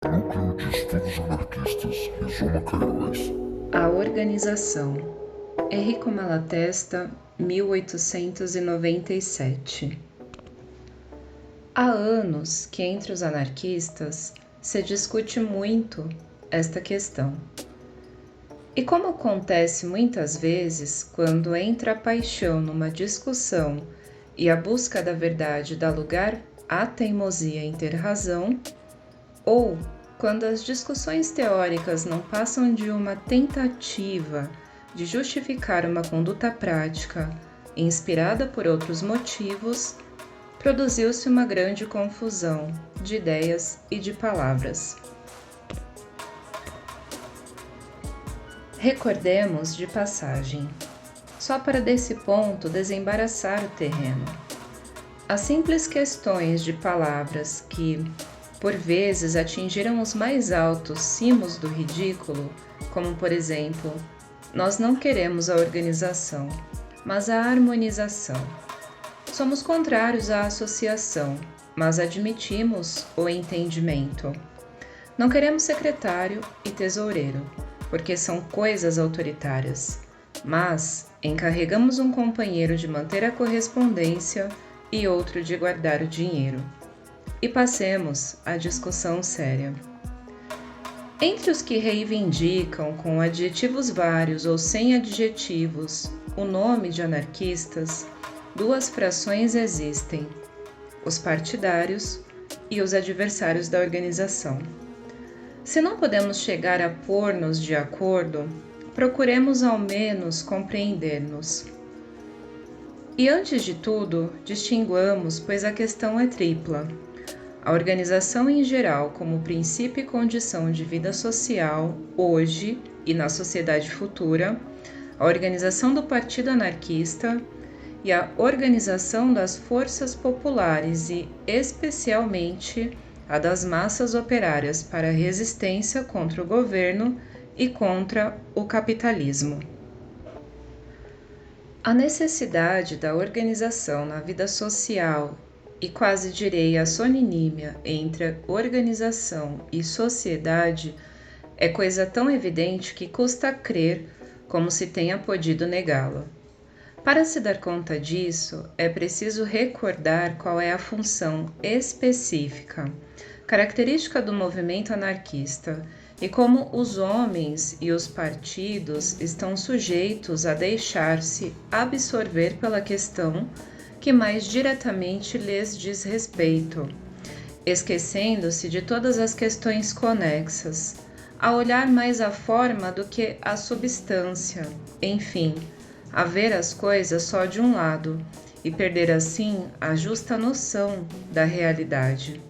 Núcleo de Estudos Anarquistas, Rizoma Queiroz. A Organização. Enrico Malatesta, 1897. Há anos que entre os anarquistas se discute muito esta questão. E como acontece muitas vezes, quando entra a paixão numa discussão e a busca da verdade dá lugar à teimosia em ter razão, ou quando as discussões teóricas não passam de uma tentativa de justificar uma conduta prática inspirada por outros motivos, produziu-se uma grande confusão de ideias e de palavras. Recordemos de passagem, só para desse ponto desembaraçar o terreno. As simples questões de palavras que, por vezes, atingiram os mais altos cimos do ridículo, como, por exemplo, nós não queremos a organização, mas a harmonização. Somos contrários à associação, mas admitimos o entendimento. Não queremos secretário e tesoureiro, porque são coisas autoritárias, mas encarregamos um companheiro de manter a correspondência e outro de guardar o dinheiro. E passemos à discussão séria. Entre os que reivindicam com adjetivos vários ou sem adjetivos o nome de anarquistas, duas frações existem: os partidários e os adversários da organização. Se não podemos chegar a pôr-nos de acordo, procuremos ao menos compreender-nos. E antes de tudo, distinguamos, pois a questão é tripla: a organização em geral como princípio e condição de vida social hoje e na sociedade futura, a organização do Partido Anarquista e a organização das forças populares e, especialmente, a das massas operárias para a resistência contra o governo e contra o capitalismo. A necessidade da organização na vida social e quase direi a sinonímia entre organização e sociedade é coisa tão evidente que custa crer como se tenha podido negá-la. Para se dar conta disso, é preciso recordar qual é a função específica, característica do movimento anarquista e como os homens e os partidos estão sujeitos a deixar-se absorver pela questão que mais diretamente lhes diz respeito, esquecendo-se de todas as questões conexas, a olhar mais a forma do que a substância, enfim, a ver as coisas só de um lado e perder assim a justa noção da realidade.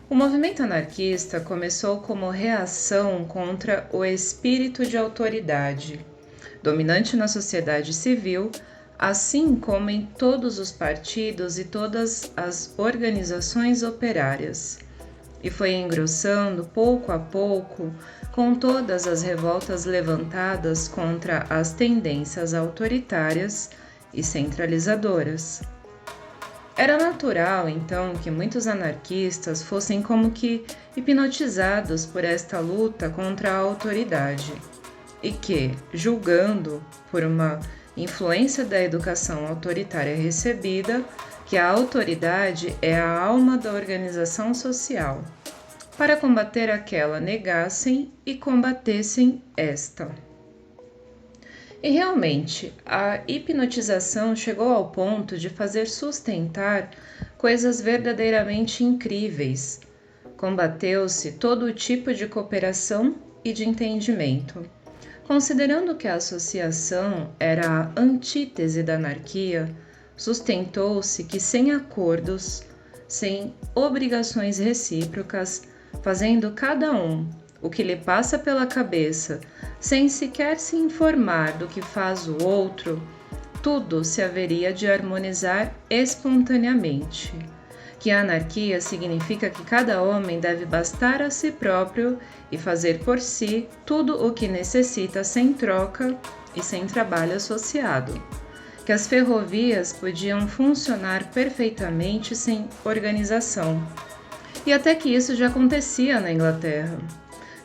O movimento anarquista começou como reação contra o espírito de autoridade, dominante na sociedade civil, assim como em todos os partidos e todas as organizações operárias, e foi engrossando pouco a pouco com todas as revoltas levantadas contra as tendências autoritárias e centralizadoras. Era natural, então, que muitos anarquistas fossem como que hipnotizados por esta luta contra a autoridade e que, julgando por uma influência da educação autoritária recebida, que a autoridade é a alma da organização social, para combater aquela negassem e combatessem esta. E realmente, a hipnotização chegou ao ponto de fazer sustentar coisas verdadeiramente incríveis. Combateu-se todo o tipo de cooperação e de entendimento. Considerando que a associação era a antítese da anarquia, sustentou-se que sem acordos, sem obrigações recíprocas, fazendo cada um o que lhe passa pela cabeça, sem sequer se informar do que faz o outro, tudo se haveria de harmonizar espontaneamente. Que a anarquia significa que cada homem deve bastar a si próprio e fazer por si tudo o que necessita sem troca e sem trabalho associado. Que as ferrovias podiam funcionar perfeitamente sem organização E até que isso já acontecia na Inglaterra.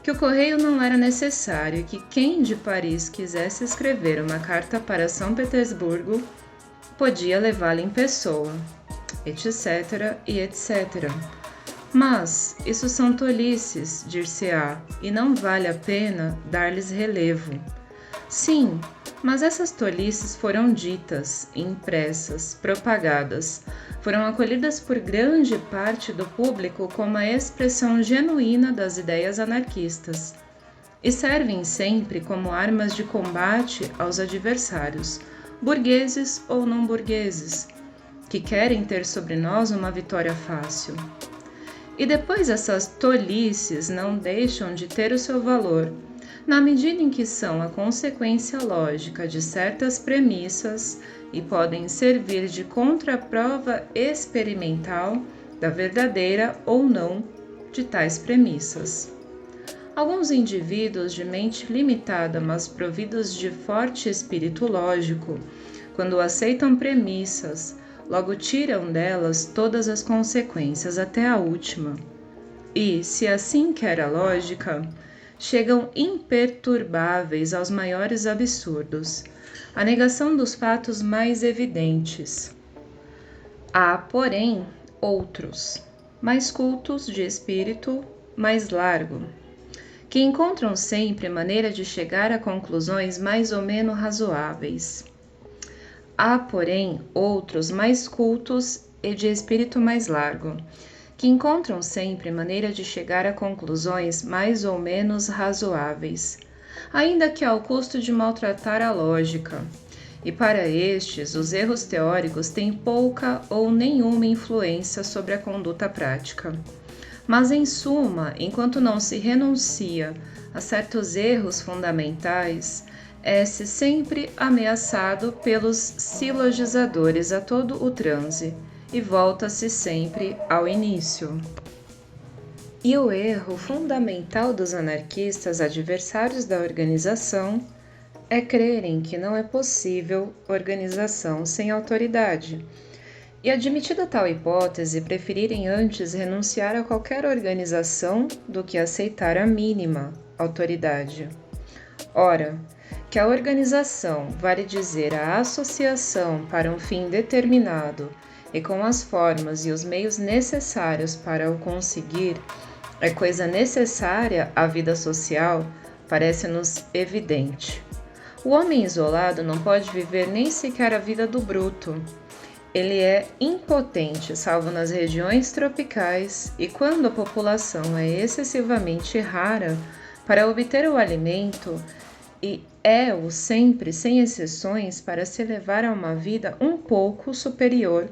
Que o correio não era necessário e que quem de Paris quisesse escrever uma carta para São Petersburgo podia levá-la em pessoa, etc. e etc. Mas isso são tolices, dir-se-á, e não vale a pena dar-lhes relevo. Sim, mas essas tolices foram ditas, impressas, propagadas, foram acolhidas por grande parte do público como a expressão genuína das ideias anarquistas, e servem sempre como armas de combate aos adversários, burgueses ou não burgueses, que querem ter sobre nós uma vitória fácil. E depois essas tolices não deixam de ter o seu valor, na medida em que são a consequência lógica de certas premissas e podem servir de contraprova experimental da verdadeira ou não de tais premissas. Alguns indivíduos de mente limitada, mas providos de forte espírito lógico, quando aceitam premissas, logo tiram delas todas as consequências até a última. E, se assim quer a lógica, chegam imperturbáveis aos maiores absurdos, a negação dos fatos mais evidentes. Há, porém, outros, mais cultos de espírito, mais largo, que encontram sempre maneira de chegar a conclusões mais ou menos razoáveis. Há, porém, outros mais cultos e de espírito mais largo, que encontram sempre maneira de chegar a conclusões mais ou menos razoáveis, ainda que ao custo de maltratar a lógica. E para estes, os erros teóricos têm pouca ou nenhuma influência sobre a conduta prática. Mas, em suma, enquanto não se renuncia a certos erros fundamentais, é-se sempre ameaçado pelos silogizadores a todo o transe, e volta-se sempre ao início. E o erro fundamental dos anarquistas adversários da organização é crerem que não é possível organização sem autoridade, e admitida tal hipótese, preferirem antes renunciar a qualquer organização do que aceitar a mínima autoridade. Ora, que a organização, vale dizer a associação para um fim determinado e com as formas e os meios necessários para o conseguir, é coisa necessária à vida social, parece-nos evidente. O homem isolado não pode viver nem sequer a vida do bruto. Ele é impotente, salvo nas regiões tropicais, e quando a população é excessivamente rara, para obter o alimento, e é-o sempre, sem exceções, para se levar a uma vida um pouco superior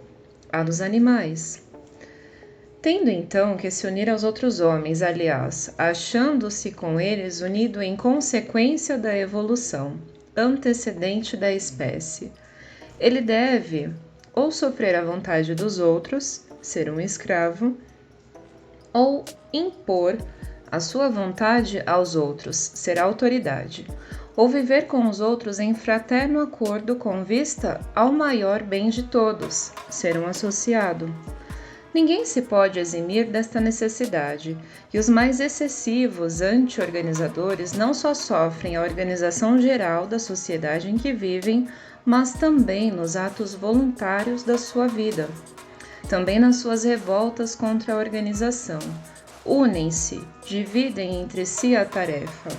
à dos animais. Tendo então que se unir aos outros homens, aliás, achando-se com eles unido em consequência da evolução antecedente da espécie, ele deve ou sofrer a vontade dos outros, ser um escravo, ou impor a sua vontade aos outros, ser autoridade, ou viver com os outros em fraterno acordo com vista ao maior bem de todos, ser um associado. Ninguém se pode eximir desta necessidade, e os mais excessivos anti-organizadores não só sofrem a organização geral da sociedade em que vivem, mas também nos atos voluntários da sua vida, também nas suas revoltas contra a organização. Unem-se, dividem entre si a tarefa,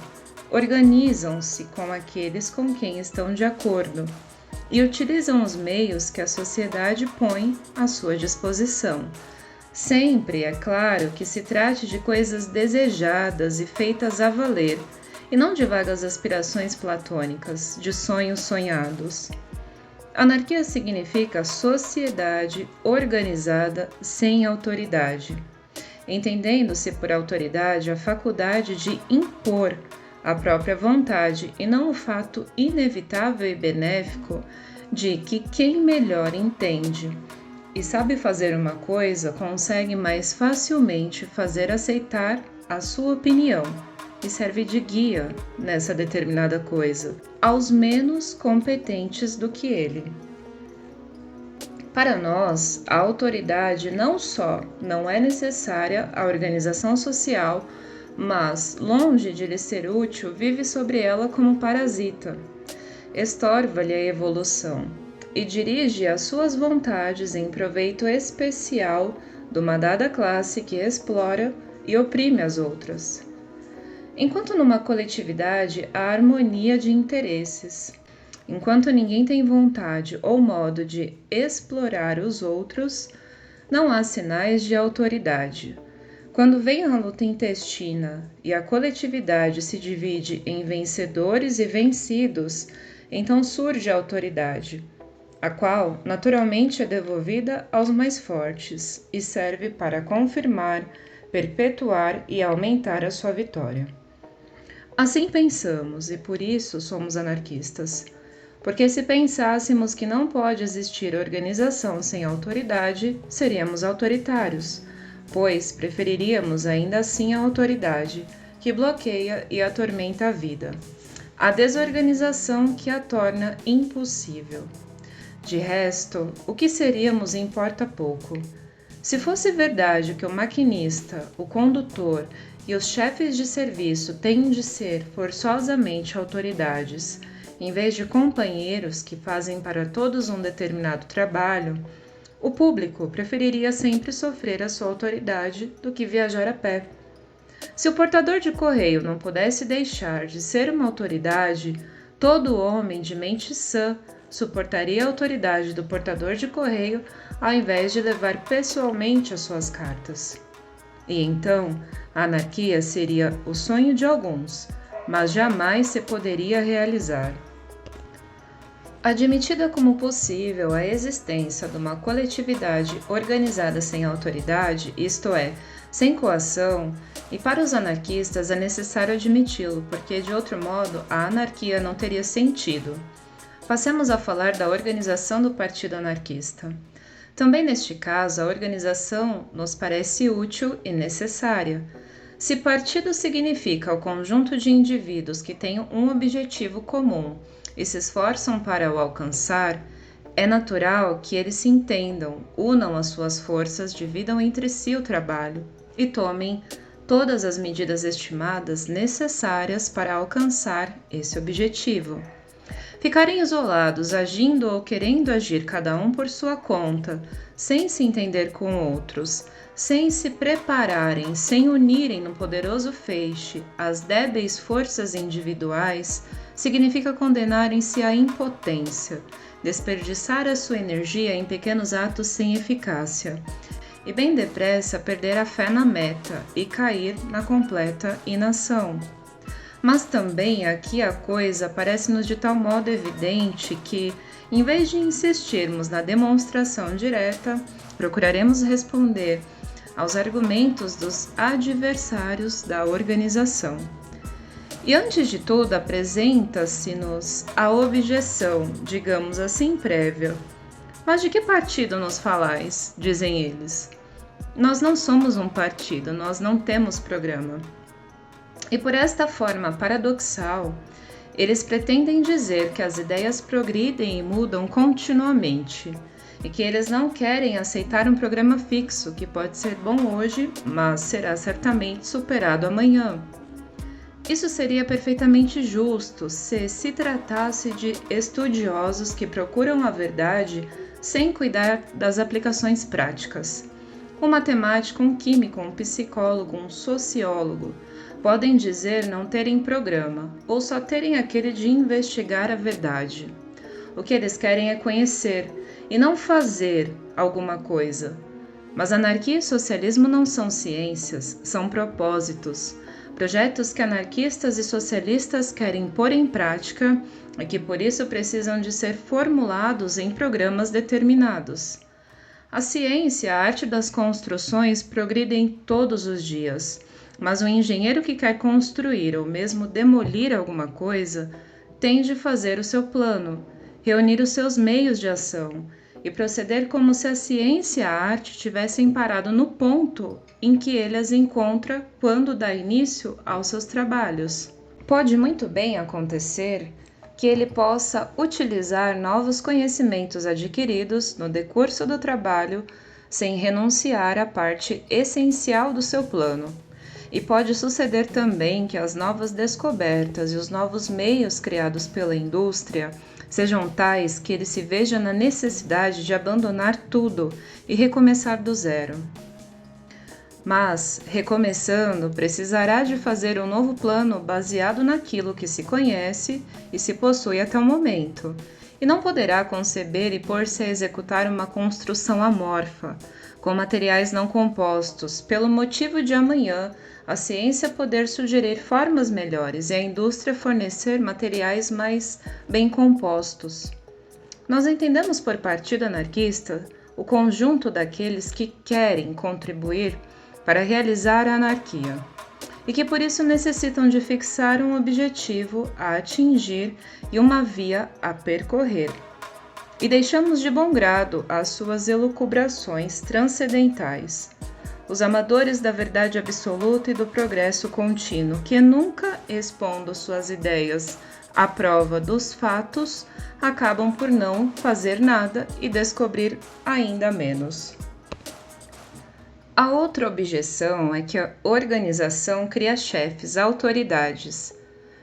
organizam-se com aqueles com quem estão de acordo e utilizam os meios que a sociedade põe à sua disposição. Sempre, é claro, que se trate de coisas desejadas e feitas a valer, e não de vagas aspirações platônicas, de sonhos sonhados. Anarquia significa sociedade organizada sem autoridade, entendendo-se por autoridade a faculdade de impor a própria vontade e não o fato inevitável e benéfico de que quem melhor entende e sabe fazer uma coisa consegue mais facilmente fazer aceitar a sua opinião e serve de guia nessa determinada coisa aos menos competentes do que ele. Para nós, a autoridade não só não é necessária à organização social, mas, longe de lhe ser útil, vive sobre ela como parasita. Estorva-lhe a evolução e dirige as suas vontades em proveito especial de uma dada classe que explora e oprime as outras. Enquanto numa coletividade há harmonia de interesses, enquanto ninguém tem vontade ou modo de explorar os outros, não há sinais de autoridade. Quando vem a luta intestina e a coletividade se divide em vencedores e vencidos, então surge a autoridade, a qual naturalmente é devolvida aos mais fortes e serve para confirmar, perpetuar e aumentar a sua vitória. Assim pensamos e por isso somos anarquistas. Porque se pensássemos que não pode existir organização sem autoridade, seríamos autoritários, pois preferiríamos ainda assim a autoridade, que bloqueia e atormenta a vida, a desorganização que a torna impossível. De resto, o que seríamos importa pouco. Se fosse verdade que o maquinista, o condutor e os chefes de serviço têm de ser forçosamente autoridades, em vez de companheiros que fazem para todos um determinado trabalho, o público preferiria sempre sofrer a sua autoridade do que viajar a pé. Se o portador de correio não pudesse deixar de ser uma autoridade, todo homem de mente sã suportaria a autoridade do portador de correio ao invés de levar pessoalmente as suas cartas. E então, a anarquia seria o sonho de alguns, mas jamais se poderia realizar. Admitida como possível a existência de uma coletividade organizada sem autoridade, isto é, sem coação, e para os anarquistas é necessário admiti-lo, porque de outro modo a anarquia não teria sentido. Passemos a falar da organização do Partido Anarquista. Também neste caso, a organização nos parece útil e necessária. Se partido significa o conjunto de indivíduos que têm um objetivo comum e se esforçam para o alcançar, é natural que eles se entendam, unam as suas forças, dividam entre si o trabalho e tomem todas as medidas estimadas necessárias para alcançar esse objetivo. Ficarem isolados, agindo ou querendo agir cada um por sua conta, sem se entender com outros, sem se prepararem, sem unirem no poderoso feixe as débeis forças individuais, significa condenarem-se à impotência, desperdiçar a sua energia em pequenos atos sem eficácia, e bem depressa perder a fé na meta e cair na completa inação. Mas também aqui a coisa parece-nos de tal modo evidente que, em vez de insistirmos na demonstração direta, procuraremos responder aos argumentos dos adversários da organização. E antes de tudo apresenta-se-nos a objeção, digamos assim, prévia. Mas de que partido nos falais? Dizem eles. Nós não somos um partido, nós não temos programa. E por esta forma paradoxal, eles pretendem dizer que as ideias progridem e mudam continuamente, e que eles não querem aceitar um programa fixo que pode ser bom hoje, mas será certamente superado amanhã. Isso seria perfeitamente justo se tratasse de estudiosos que procuram a verdade sem cuidar das aplicações práticas. Um matemático, um químico, um psicólogo, um sociólogo podem dizer não terem programa ou só terem aquele de investigar a verdade. O que eles querem é conhecer e não fazer alguma coisa. Mas anarquia e socialismo não são ciências, são propósitos. Projetos que anarquistas e socialistas querem pôr em prática e que por isso precisam de ser formulados em programas determinados. A ciência, a arte das construções, progridem todos os dias, mas o engenheiro que quer construir ou mesmo demolir alguma coisa tem de fazer o seu plano, reunir os seus meios de ação e proceder como se a ciência e a arte tivessem parado no ponto em que ele as encontra quando dá início aos seus trabalhos. Pode muito bem acontecer que ele possa utilizar novos conhecimentos adquiridos no decurso do trabalho sem renunciar à parte essencial do seu plano. E pode suceder também que as novas descobertas e os novos meios criados pela indústria sejam tais que ele se veja na necessidade de abandonar tudo e recomeçar do zero. Mas, recomeçando, precisará de fazer um novo plano baseado naquilo que se conhece e se possui até o momento, e não poderá conceber e pôr-se a executar uma construção amorfa, com materiais não compostos, pelo motivo de amanhã a ciência poder sugerir formas melhores e a indústria fornecer materiais mais bem compostos. Nós entendemos por partido anarquista o conjunto daqueles que querem contribuir para realizar a anarquia, e que por isso necessitam de fixar um objetivo a atingir e uma via a percorrer. E deixamos de bom grado as suas elucubrações transcendentais, os amadores da verdade absoluta e do progresso contínuo, que nunca expondo suas ideias à prova dos fatos, acabam por não fazer nada e descobrir ainda menos. A outra objeção é que a organização cria chefes, autoridades.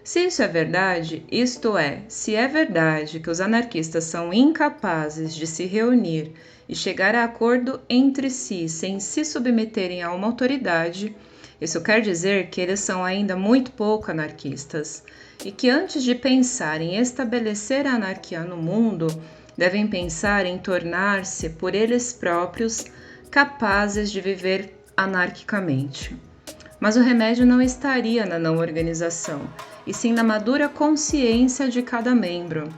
Se isso é verdade, isto é, se é verdade que os anarquistas são incapazes de se reunir e chegar a acordo entre si sem se submeterem a uma autoridade, isso quer dizer que eles são ainda muito pouco anarquistas e que antes de pensar em estabelecer a anarquia no mundo, devem pensar em tornar-se por eles próprios capazes de viver anarquicamente. Mas o remédio não estaria na não organização, e sim na madura consciência de cada membro.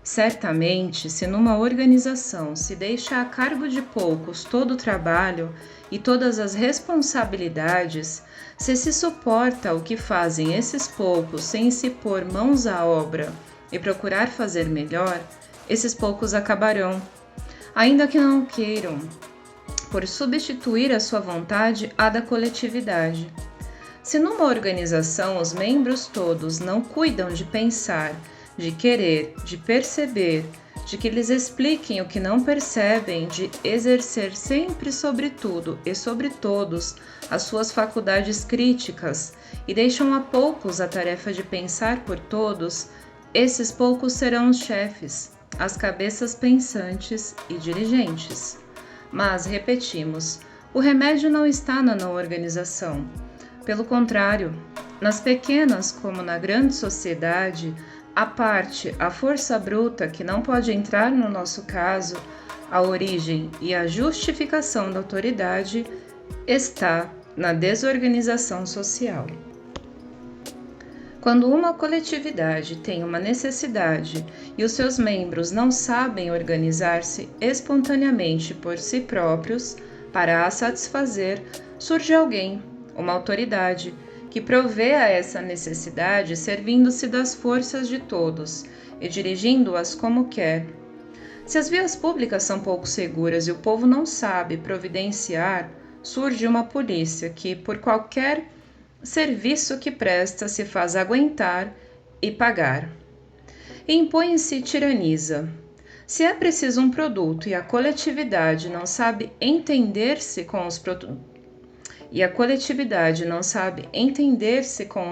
Certamente, se numa organização se deixa a cargo de poucos todo o trabalho e todas as responsabilidades, se suporta o que fazem esses poucos sem se pôr mãos à obra e procurar fazer melhor, esses poucos acabarão, ainda que não queiram, por substituir a sua vontade à da coletividade. Se numa organização os membros todos não cuidam de pensar, de querer, de perceber, de que lhes expliquem o que não percebem, de exercer sempre sobre tudo e sobre todos as suas faculdades críticas e deixam a poucos a tarefa de pensar por todos, esses poucos serão os chefes, as cabeças pensantes e dirigentes. Mas, repetimos, o remédio não está na não organização. Pelo contrário, nas pequenas como na grande sociedade, a força bruta que não pode entrar no nosso caso, a origem e a justificação da autoridade está na desorganização social. Quando uma coletividade tem uma necessidade e os seus membros não sabem organizar-se espontaneamente por si próprios para a satisfazer, surge alguém, uma autoridade, que provê a essa necessidade servindo-se das forças de todos e dirigindo-as como quer. Se as vias públicas são pouco seguras e o povo não sabe providenciar, surge uma polícia que, por qualquer serviço que presta, se faz aguentar e pagar. E impõe-se e tiraniza. Se é preciso um produto e a coletividade não sabe entender-se com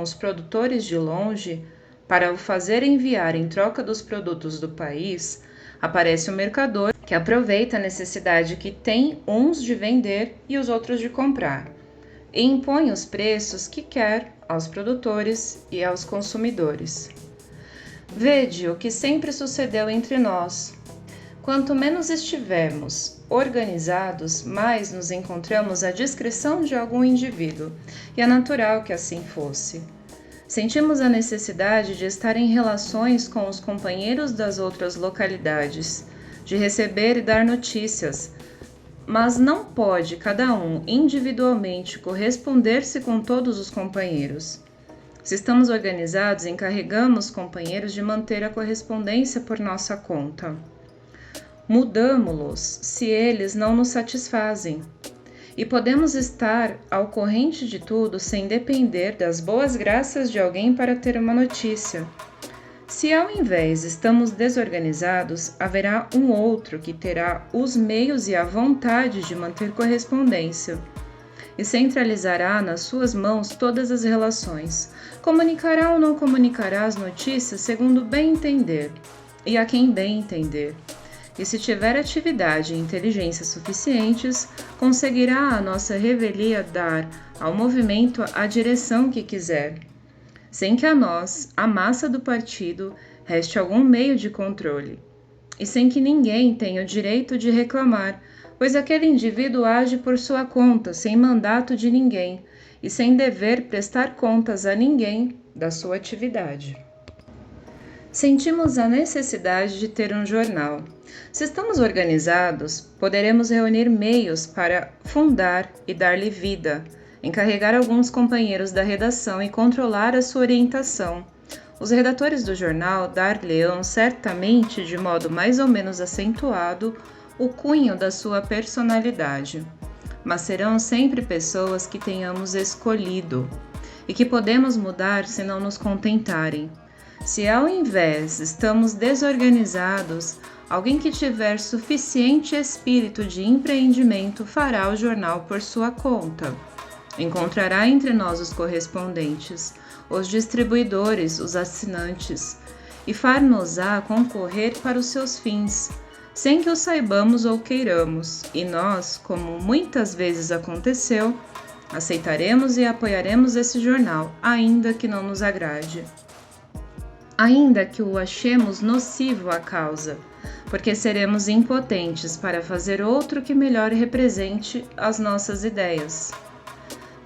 os produtores de longe para o fazer enviar em troca dos produtos do país, aparece o mercador que aproveita a necessidade que tem uns de vender e os outros de comprar, e impõe os preços que quer aos produtores e aos consumidores. Vede o que sempre sucedeu entre nós. Quanto menos estivermos organizados, mais nos encontramos à discrição de algum indivíduo, e é natural que assim fosse. Sentimos a necessidade de estar em relações com os companheiros das outras localidades, de receber e dar notícias, mas não pode cada um individualmente corresponder-se com todos os companheiros. Se estamos organizados, encarregamos companheiros de manter a correspondência por nossa conta. Mudamo-los se eles não nos satisfazem. E podemos estar ao corrente de tudo sem depender das boas graças de alguém para ter uma notícia. Se ao invés estamos desorganizados, haverá um outro que terá os meios e a vontade de manter correspondência e centralizará nas suas mãos todas as relações. Comunicará ou não comunicará as notícias segundo bem entender e a quem bem entender. E se tiver atividade e inteligência suficientes, conseguirá a nossa revelia dar ao movimento a direção que quiser, sem que a nós, a massa do partido, reste algum meio de controle, e sem que ninguém tenha o direito de reclamar, pois aquele indivíduo age por sua conta, sem mandato de ninguém, e sem dever prestar contas a ninguém da sua atividade. Sentimos a necessidade de ter um jornal. Se estamos organizados, poderemos reunir meios para fundar e dar-lhe vida, encarregar alguns companheiros da redação e controlar a sua orientação. Os redatores do jornal dar-lhe-ão certamente, de modo mais ou menos acentuado, o cunho da sua personalidade, mas serão sempre pessoas que tenhamos escolhido e que podemos mudar se não nos contentarem. Se ao invés estamos desorganizados, alguém que tiver suficiente espírito de empreendimento fará o jornal por sua conta. Encontrará entre nós os correspondentes, os distribuidores, os assinantes, e far-nos-á concorrer para os seus fins, sem que o saibamos ou queiramos, e nós, como muitas vezes aconteceu, aceitaremos e apoiaremos esse jornal, ainda que não nos agrade. Ainda que o achemos nocivo à causa, porque seremos impotentes para fazer outro que melhor represente as nossas ideias.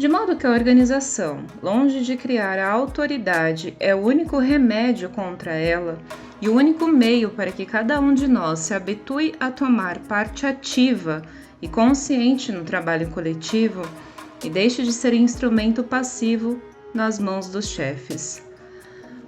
De modo que a organização, longe de criar a autoridade, é o único remédio contra ela e o único meio para que cada um de nós se habitue a tomar parte ativa e consciente no trabalho coletivo e deixe de ser instrumento passivo nas mãos dos chefes.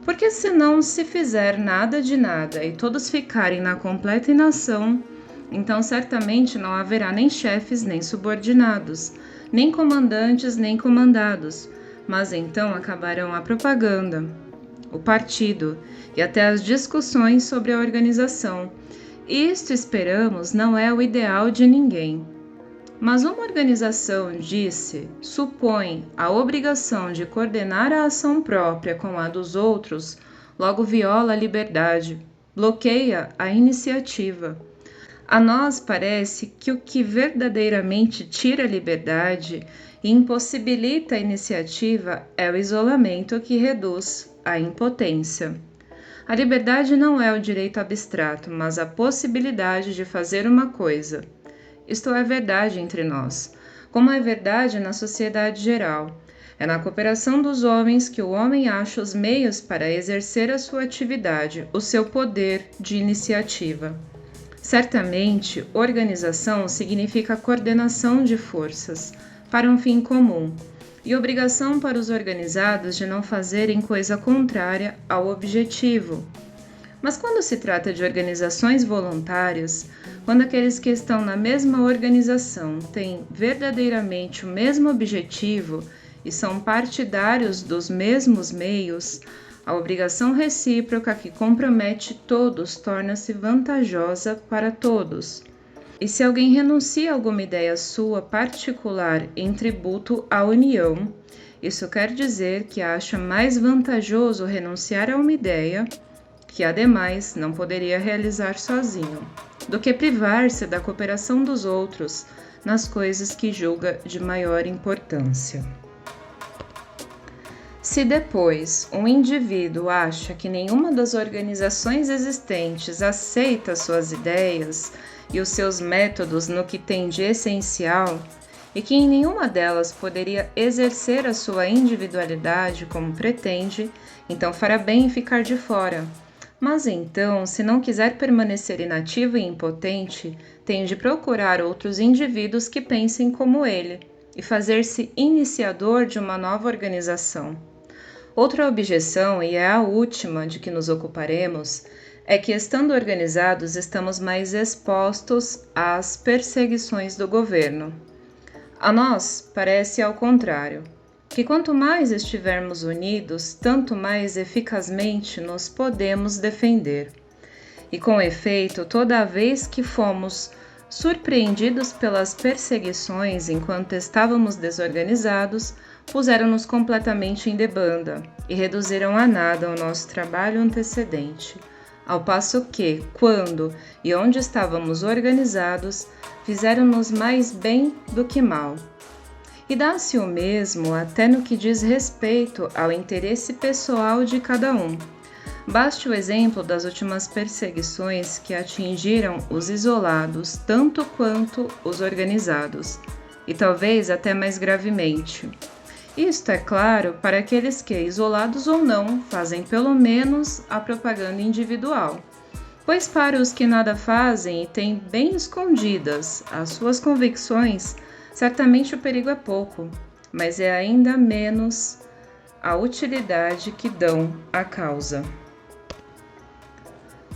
Porque se não se fizer nada de nada e todos ficarem na completa inação, então certamente não haverá nem chefes nem subordinados, nem comandantes nem comandados, mas então acabarão a propaganda, o partido e até as discussões sobre a organização. Isto, esperamos, não é o ideal de ninguém. Mas uma organização, disse, supõe a obrigação de coordenar a ação própria com a dos outros, logo viola a liberdade, bloqueia a iniciativa. A nós parece que o que verdadeiramente tira a liberdade e impossibilita a iniciativa é o isolamento que reduz à impotência. A liberdade não é o direito abstrato, mas a possibilidade de fazer uma coisa. Isto é verdade entre nós, como é verdade na sociedade geral. É na cooperação dos homens que o homem acha os meios para exercer a sua atividade, o seu poder de iniciativa. Certamente, organização significa coordenação de forças para um fim comum e obrigação para os organizados de não fazerem coisa contrária ao objetivo. Mas quando se trata de organizações voluntárias, quando aqueles que estão na mesma organização têm verdadeiramente o mesmo objetivo e são partidários dos mesmos meios, a obrigação recíproca que compromete todos torna-se vantajosa para todos. E se alguém renuncia a alguma ideia sua particular em tributo à união, isso quer dizer que acha mais vantajoso renunciar a uma ideia, que ademais não poderia realizar sozinho, do que privar-se da cooperação dos outros nas coisas que julga de maior importância. Se depois um indivíduo acha que nenhuma das organizações existentes aceita suas ideias e os seus métodos no que tem de essencial, e que em nenhuma delas poderia exercer a sua individualidade como pretende, então fará bem em ficar de fora. Mas então, se não quiser permanecer inativo e impotente, tem de procurar outros indivíduos que pensem como ele e fazer-se iniciador de uma nova organização. Outra objeção, e é a última de que nos ocuparemos, é que, estando organizados, estamos mais expostos às perseguições do governo. A nós parece ao contrário. que quanto mais estivermos unidos, tanto mais eficazmente nos podemos defender. E com efeito, toda vez que fomos surpreendidos pelas perseguições enquanto estávamos desorganizados, puseram-nos completamente em debanda e reduziram a nada o nosso trabalho antecedente, ao passo que, quando e onde estávamos organizados, fizeram-nos mais bem do que mal. E dá-se o mesmo até no que diz respeito ao interesse pessoal de cada um. Baste o exemplo das últimas perseguições que atingiram os isolados tanto quanto os organizados, e talvez até mais gravemente. Isto é claro para aqueles que, isolados ou não, fazem pelo menos a propaganda individual, pois para os que nada fazem e têm bem escondidas as suas convicções, certamente o perigo é pouco, mas é ainda menos a utilidade que dão à causa.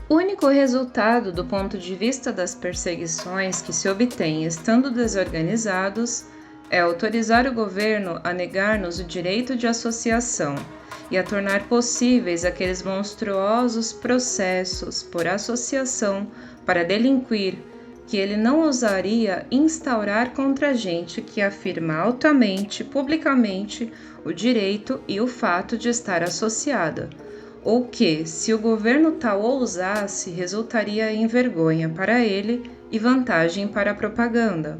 O único resultado do ponto de vista das perseguições que se obtém estando desorganizados é autorizar o governo a negar-nos o direito de associação e a tornar possíveis aqueles monstruosos processos por associação para delinquir que ele não ousaria instaurar contra a gente que afirma altamente, publicamente, o direito e o fato de estar associada, ou que, se o governo tal ousasse, resultaria em vergonha para ele e vantagem para a propaganda.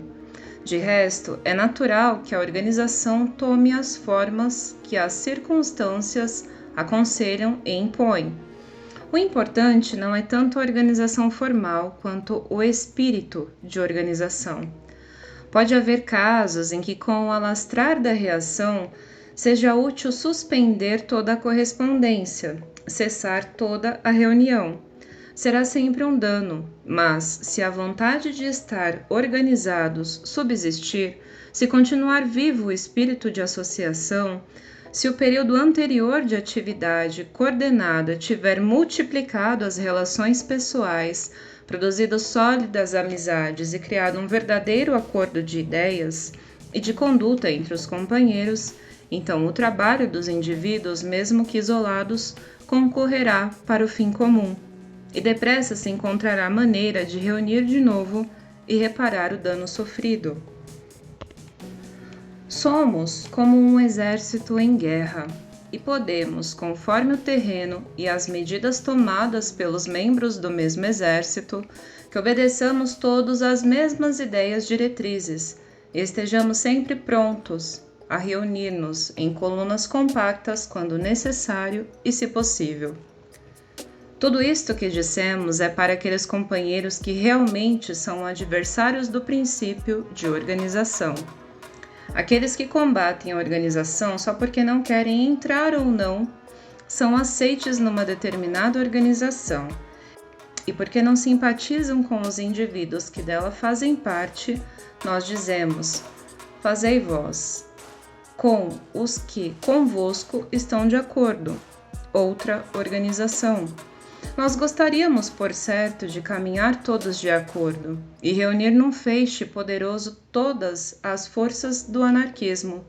De resto, é natural que a organização tome as formas que as circunstâncias aconselham e impõem. O importante não é tanto a organização formal quanto o espírito de organização. Pode haver casos em que, com o alastrar da reação, seja útil suspender toda a correspondência, cessar toda a reunião. Será sempre um dano, mas se a vontade de estar organizados subsistir, se continuar vivo o espírito de associação, se o período anterior de atividade coordenada tiver multiplicado as relações pessoais, produzido sólidas amizades e criado um verdadeiro acordo de ideias e de conduta entre os companheiros, então o trabalho dos indivíduos, mesmo que isolados, concorrerá para o fim comum, e depressa se encontrará maneira de reunir de novo e reparar o dano sofrido. Somos como um exército em guerra, e podemos, conforme o terreno e as medidas tomadas pelos membros do mesmo exército, que obedeçamos todos às mesmas ideias diretrizes e estejamos sempre prontos a reunir-nos em colunas compactas quando necessário e se possível. Tudo isto que dissemos é para aqueles companheiros que realmente são adversários do princípio de organização. Aqueles que combatem a organização só porque não querem entrar ou não são aceites numa determinada organização, e porque não simpatizam com os indivíduos que dela fazem parte, nós dizemos: fazei vós com os que convosco estão de acordo, outra organização. Nós gostaríamos, por certo, de caminhar todos de acordo e reunir num feixe poderoso todas as forças do anarquismo,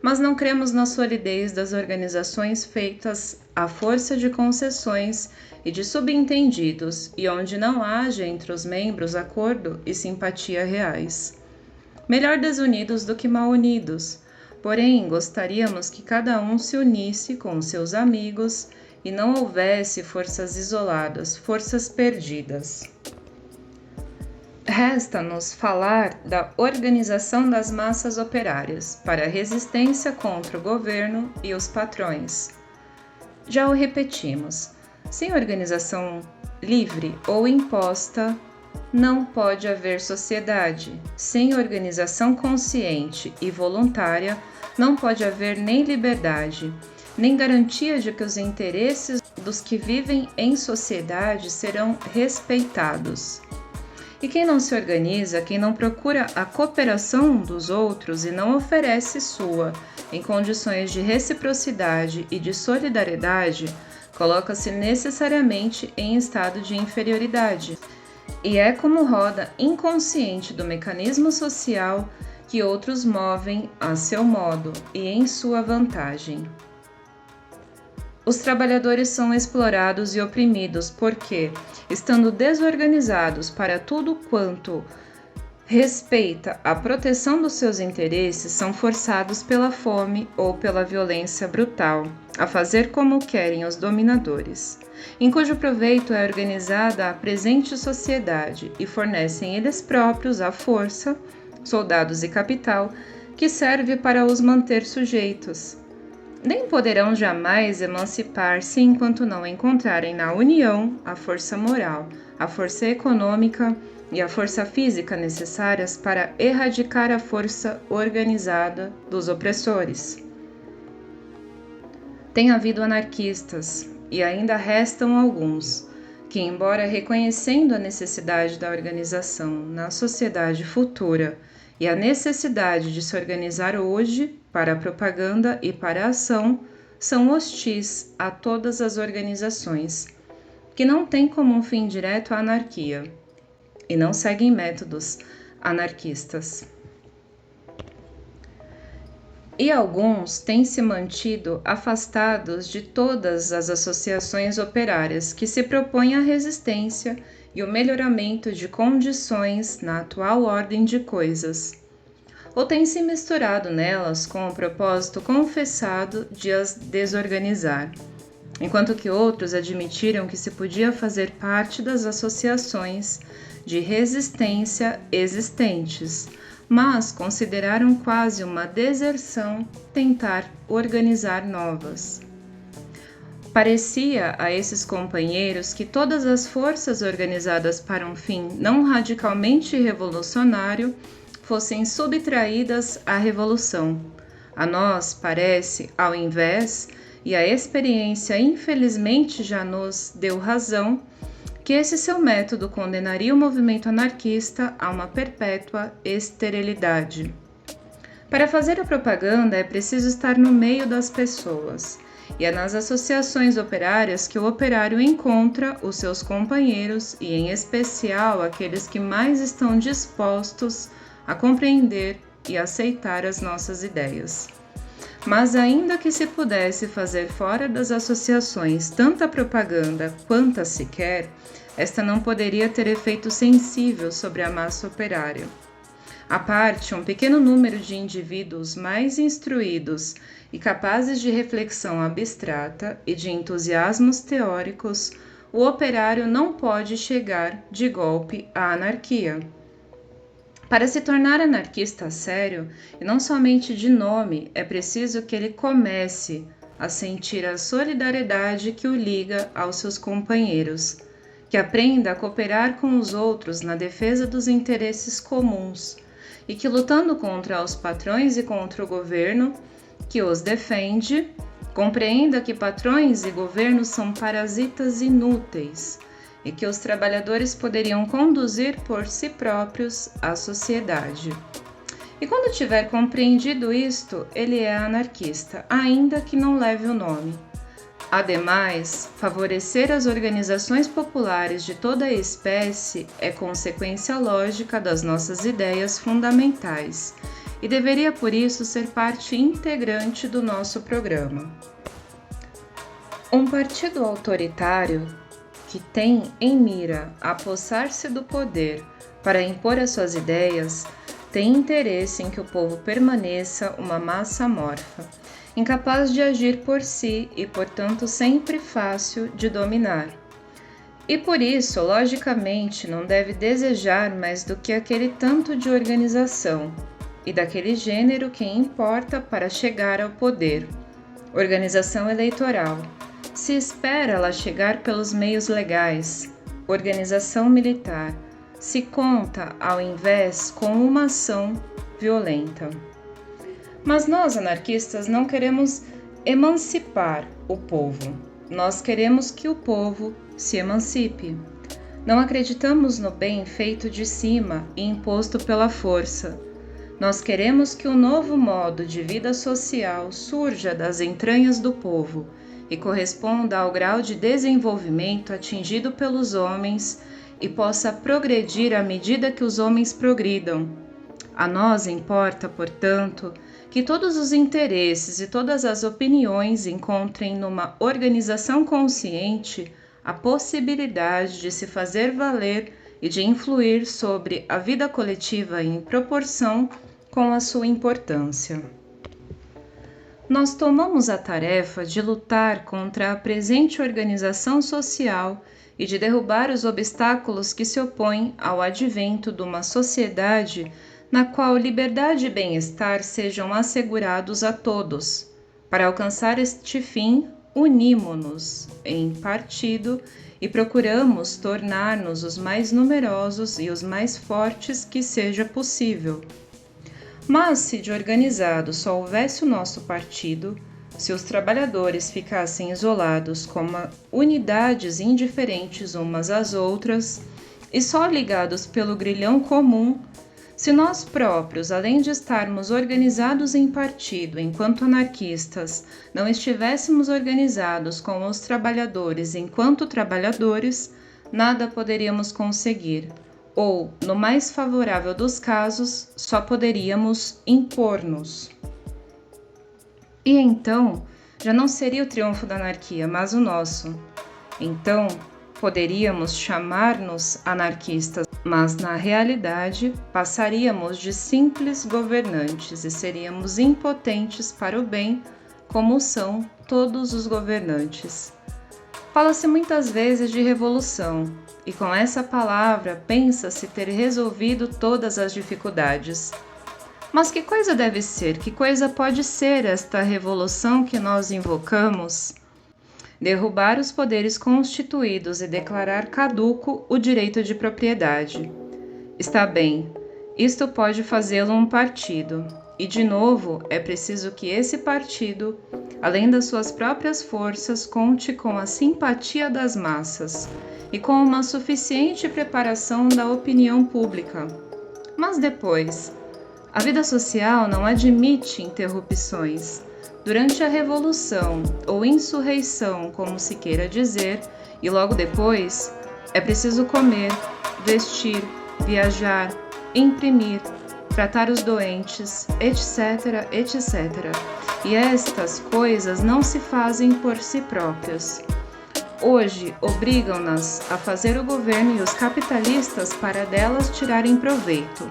mas não cremos na solidez das organizações feitas à força de concessões e de subentendidos e onde não haja entre os membros acordo e simpatia reais. Melhor desunidos do que mal unidos, porém gostaríamos que cada um se unisse com seus amigos e não houvesse forças isoladas, forças perdidas. Resta-nos falar da organização das massas operárias para a resistência contra o governo e os patrões. Já o repetimos, sem organização livre ou imposta, não pode haver sociedade. Sem organização consciente e voluntária, não pode haver nem liberdade, nem garantia de que os interesses dos que vivem em sociedade serão respeitados. E quem não se organiza, quem não procura a cooperação dos outros e não oferece sua em condições de reciprocidade e de solidariedade, coloca-se necessariamente em estado de inferioridade. E é como roda inconsciente do mecanismo social que outros movem a seu modo e em sua vantagem. Os trabalhadores são explorados e oprimidos porque, estando desorganizados para tudo quanto respeita a proteção dos seus interesses, são forçados pela fome ou pela violência brutal a fazer como querem os dominadores, em cujo proveito é organizada a presente sociedade e fornecem eles próprios a força, soldados e capital, que serve para os manter sujeitos. Nem poderão jamais emancipar-se enquanto não encontrarem na união a força moral, a força econômica e a força física necessárias para erradicar a força organizada dos opressores. Tem havido anarquistas, e ainda restam alguns, que, embora reconhecendo a necessidade da organização na sociedade futura e a necessidade de se organizar hoje para a propaganda e para a ação, são hostis a todas as organizações, que não têm como um fim direto a anarquia, e não seguem métodos anarquistas. E alguns têm se mantido afastados de todas as associações operárias que se propõem à resistência e o melhoramento de condições na atual ordem de coisas, ou têm se misturado nelas com o propósito confessado de as desorganizar, enquanto que outros admitiram que se podia fazer parte das associações de resistência existentes, mas consideraram quase uma deserção tentar organizar novas. Parecia a esses companheiros que todas as forças organizadas para um fim não radicalmente revolucionário fossem subtraídas à revolução. A nós parece, ao invés, e a experiência infelizmente já nos deu razão, que esse seu método condenaria o movimento anarquista a uma perpétua esterilidade. Para fazer a propaganda é preciso estar no meio das pessoas, e é nas associações operárias que o operário encontra os seus companheiros e, em especial, aqueles que mais estão dispostos a compreender e aceitar as nossas ideias. Mas ainda que se pudesse fazer fora das associações tanta propaganda quanta se quer, esta não poderia ter efeito sensível sobre a massa operária. À parte, um pequeno número de indivíduos mais instruídos e capazes de reflexão abstrata e de entusiasmos teóricos, o operário não pode chegar de golpe à anarquia. Para se tornar anarquista a sério, e não somente de nome, é preciso que ele comece a sentir a solidariedade que o liga aos seus companheiros, que aprenda a cooperar com os outros na defesa dos interesses comuns, e que, lutando contra os patrões e contra o governo que os defende, compreenda que patrões e governos são parasitas inúteis, e que os trabalhadores poderiam conduzir por si próprios a sociedade. E quando tiver compreendido isto, ele é anarquista, ainda que não leve o nome. Ademais, favorecer as organizações populares de toda a espécie é consequência lógica das nossas ideias fundamentais e deveria por isso ser parte integrante do nosso programa. Um partido autoritário que tem em mira apossar-se do poder para impor as suas ideias, tem interesse em que o povo permaneça uma massa amorfa, incapaz de agir por si e, portanto, sempre fácil de dominar. E por isso, logicamente, não deve desejar mais do que aquele tanto de organização e daquele gênero que importa para chegar ao poder. Organização eleitoral. Se espera ela chegar pelos meios legais, organização militar, se conta, ao invés, com uma ação violenta. Mas nós, anarquistas, não queremos emancipar o povo. Nós queremos que o povo se emancipe. Não acreditamos no bem feito de cima e imposto pela força. Nós queremos que o novo modo de vida social surja das entranhas do povo e corresponda ao grau de desenvolvimento atingido pelos homens e possa progredir à medida que os homens progridam. A nós importa, portanto, que todos os interesses e todas as opiniões encontrem numa organização consciente a possibilidade de se fazer valer e de influir sobre a vida coletiva em proporção com a sua importância. Nós tomamos a tarefa de lutar contra a presente organização social e de derrubar os obstáculos que se opõem ao advento de uma sociedade na qual liberdade e bem-estar sejam assegurados a todos. Para alcançar este fim, unimo-nos em partido e procuramos tornar-nos os mais numerosos e os mais fortes que seja possível. Mas se de organizado só houvesse o nosso partido, se os trabalhadores ficassem isolados como unidades indiferentes umas às outras e só ligados pelo grilhão comum, se nós próprios, além de estarmos organizados em partido enquanto anarquistas, não estivéssemos organizados com os trabalhadores enquanto trabalhadores, nada poderíamos conseguir. Ou, no mais favorável dos casos, só poderíamos impor-nos. E então, já não seria o triunfo da anarquia, mas o nosso. Então, poderíamos chamar-nos anarquistas, mas na realidade passaríamos de simples governantes e seríamos impotentes para o bem, como são todos os governantes. Fala-se muitas vezes de revolução, e com essa palavra pensa-se ter resolvido todas as dificuldades. Mas que coisa deve ser, que coisa pode ser esta revolução que nós invocamos? Derrubar os poderes constituídos e declarar caduco o direito de propriedade. Está bem, isto pode fazê-lo um partido, e de novo é preciso que esse partido, além das suas próprias forças, conte com a simpatia das massas e com uma suficiente preparação da opinião pública. Mas depois, a vida social não admite interrupções. Durante a revolução ou insurreição, como se queira dizer, e logo depois, é preciso comer, vestir, viajar, imprimir, tratar os doentes, etc, etc. E estas coisas não se fazem por si próprias. Hoje, obrigam-nas a fazer o governo e os capitalistas para delas tirarem proveito.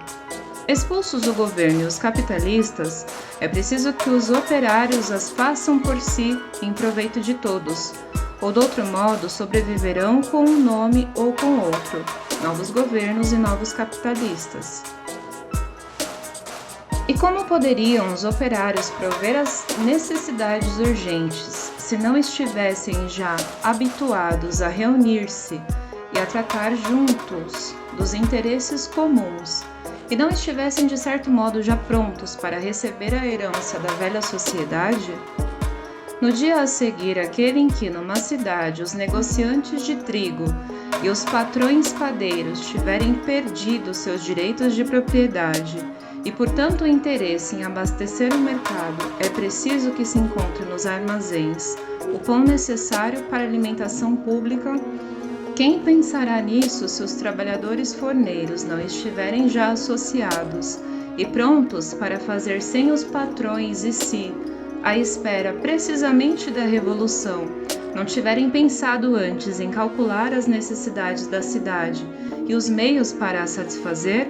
Expulsos o governo e os capitalistas, é preciso que os operários as façam por si em proveito de todos, ou de outro modo sobreviverão com um nome ou com outro, novos governos e novos capitalistas. E como poderiam os operários prover as necessidades urgentes se não estivessem já habituados a reunir-se e a tratar juntos dos interesses comuns, e não estivessem de certo modo já prontos para receber a herança da velha sociedade? No dia a seguir aquele em que numa cidade os negociantes de trigo e os patrões padeiros tiverem perdido seus direitos de propriedade e portanto o interesse em abastecer o mercado, é preciso que se encontre nos armazéns o pão necessário para a alimentação pública. Quem pensará nisso se os trabalhadores forneiros não estiverem já associados e prontos para fazer sem os patrões e si, à espera precisamente da revolução, não tiverem pensado antes em calcular as necessidades da cidade e os meios para a satisfazer?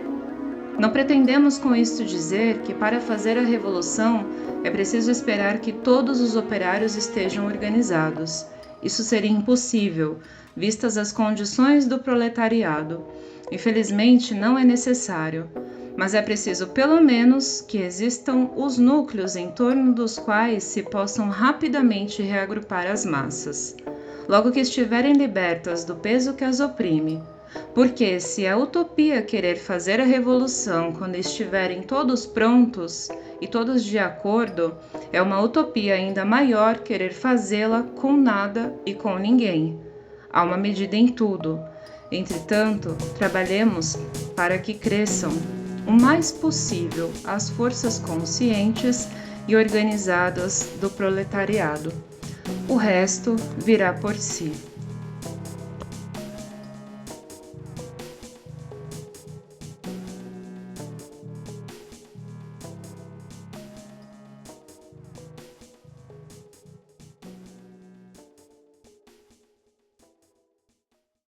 Não pretendemos com isto dizer que para fazer a revolução é preciso esperar que todos os operários estejam organizados. Isso seria impossível, vistas as condições do proletariado. Infelizmente, não é necessário, mas é preciso pelo menos que existam os núcleos em torno dos quais se possam rapidamente reagrupar as massas, logo que estiverem libertas do peso que as oprime. Porque se é utopia querer fazer a revolução quando estiverem todos prontos e todos de acordo, é uma utopia ainda maior querer fazê-la com nada e com ninguém. Há uma medida em tudo. Entretanto, trabalhemos para que cresçam o mais possível as forças conscientes e organizadas do proletariado. O resto virá por si.